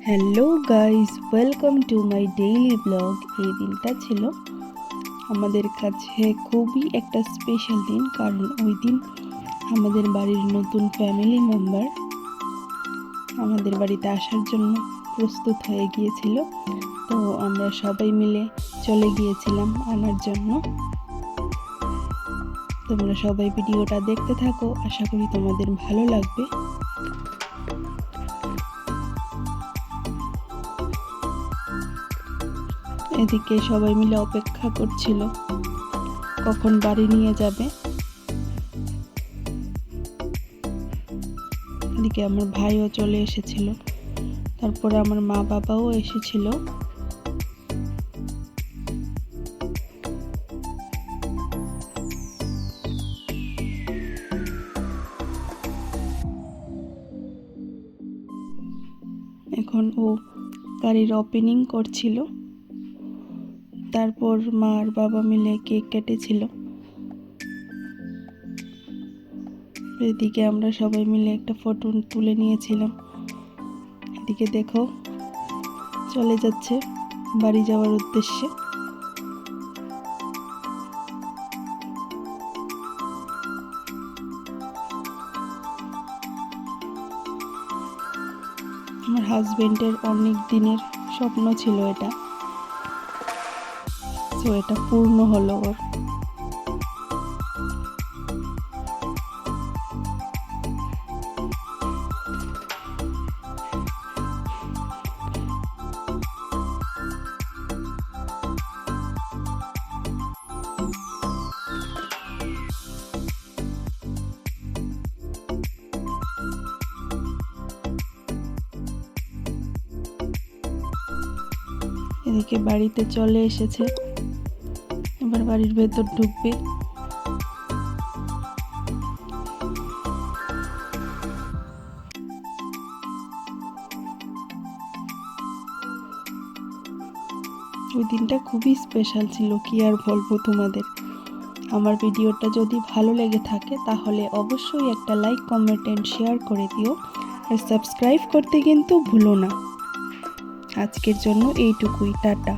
Hello guys, welcome to my daily blog. এই দিনটা ছিল আমাদের কাছে খুবই একটা স্পেশাল দিন, কারণ ওই দিন আমাদের বাড়ির নতুন ফ্যামিলি মেম্বার আমাদের বাড়িতে আসার জন্য প্রস্তুত হয়ে গিয়েছিল। তো আমরা সবাই মিলে চলে গিয়েছিলাম আনার জন্য। তোমরা সবাই ভিডিওটা দেখতে থাকো, আশা করি তোমাদের ভালো লাগবে। এদিকে সবাই মিলে অপেক্ষা করছিল কখন বাড়ি নিয়ে যাবে। এদিকে আমার ভাইও চলে এসেছিল, তারপরে আমার মা বাবাও এসেছিল। এখন ও গাড়ির ওপেনিং করছিল, তারপর মা আর বাবা মিলে কেক কেটেছিল। এদিকে আমরা সবাই মিলে একটা ফটো তুলে নিয়েছিলাম। এদিকে দেখো চলে যাচ্ছে বাড়ি যাওয়ার উদ্দেশ্যে। আমার হাজবেন্ডের অনেক দিনের স্বপ্ন ছিল এটা, তো এটা পূর্ণ হলো ওর। এদিকে বাড়িতে চলে এসেছে, এবার বাড়ির ভেতর ঢুকবে। ওই দিনটা খুবই স্পেশাল ছিল, কি আর বলবো তোমাদের। আমার ভিডিওটা যদি ভালো লেগে থাকে তাহলে অবশ্যই একটা লাইক, কমেন্ট এন্ড শেয়ার করে দিও, আর সাবস্ক্রাইব করতে কিন্তু ভুলো না। আজকের জন্য এইটুকুই, টাটা।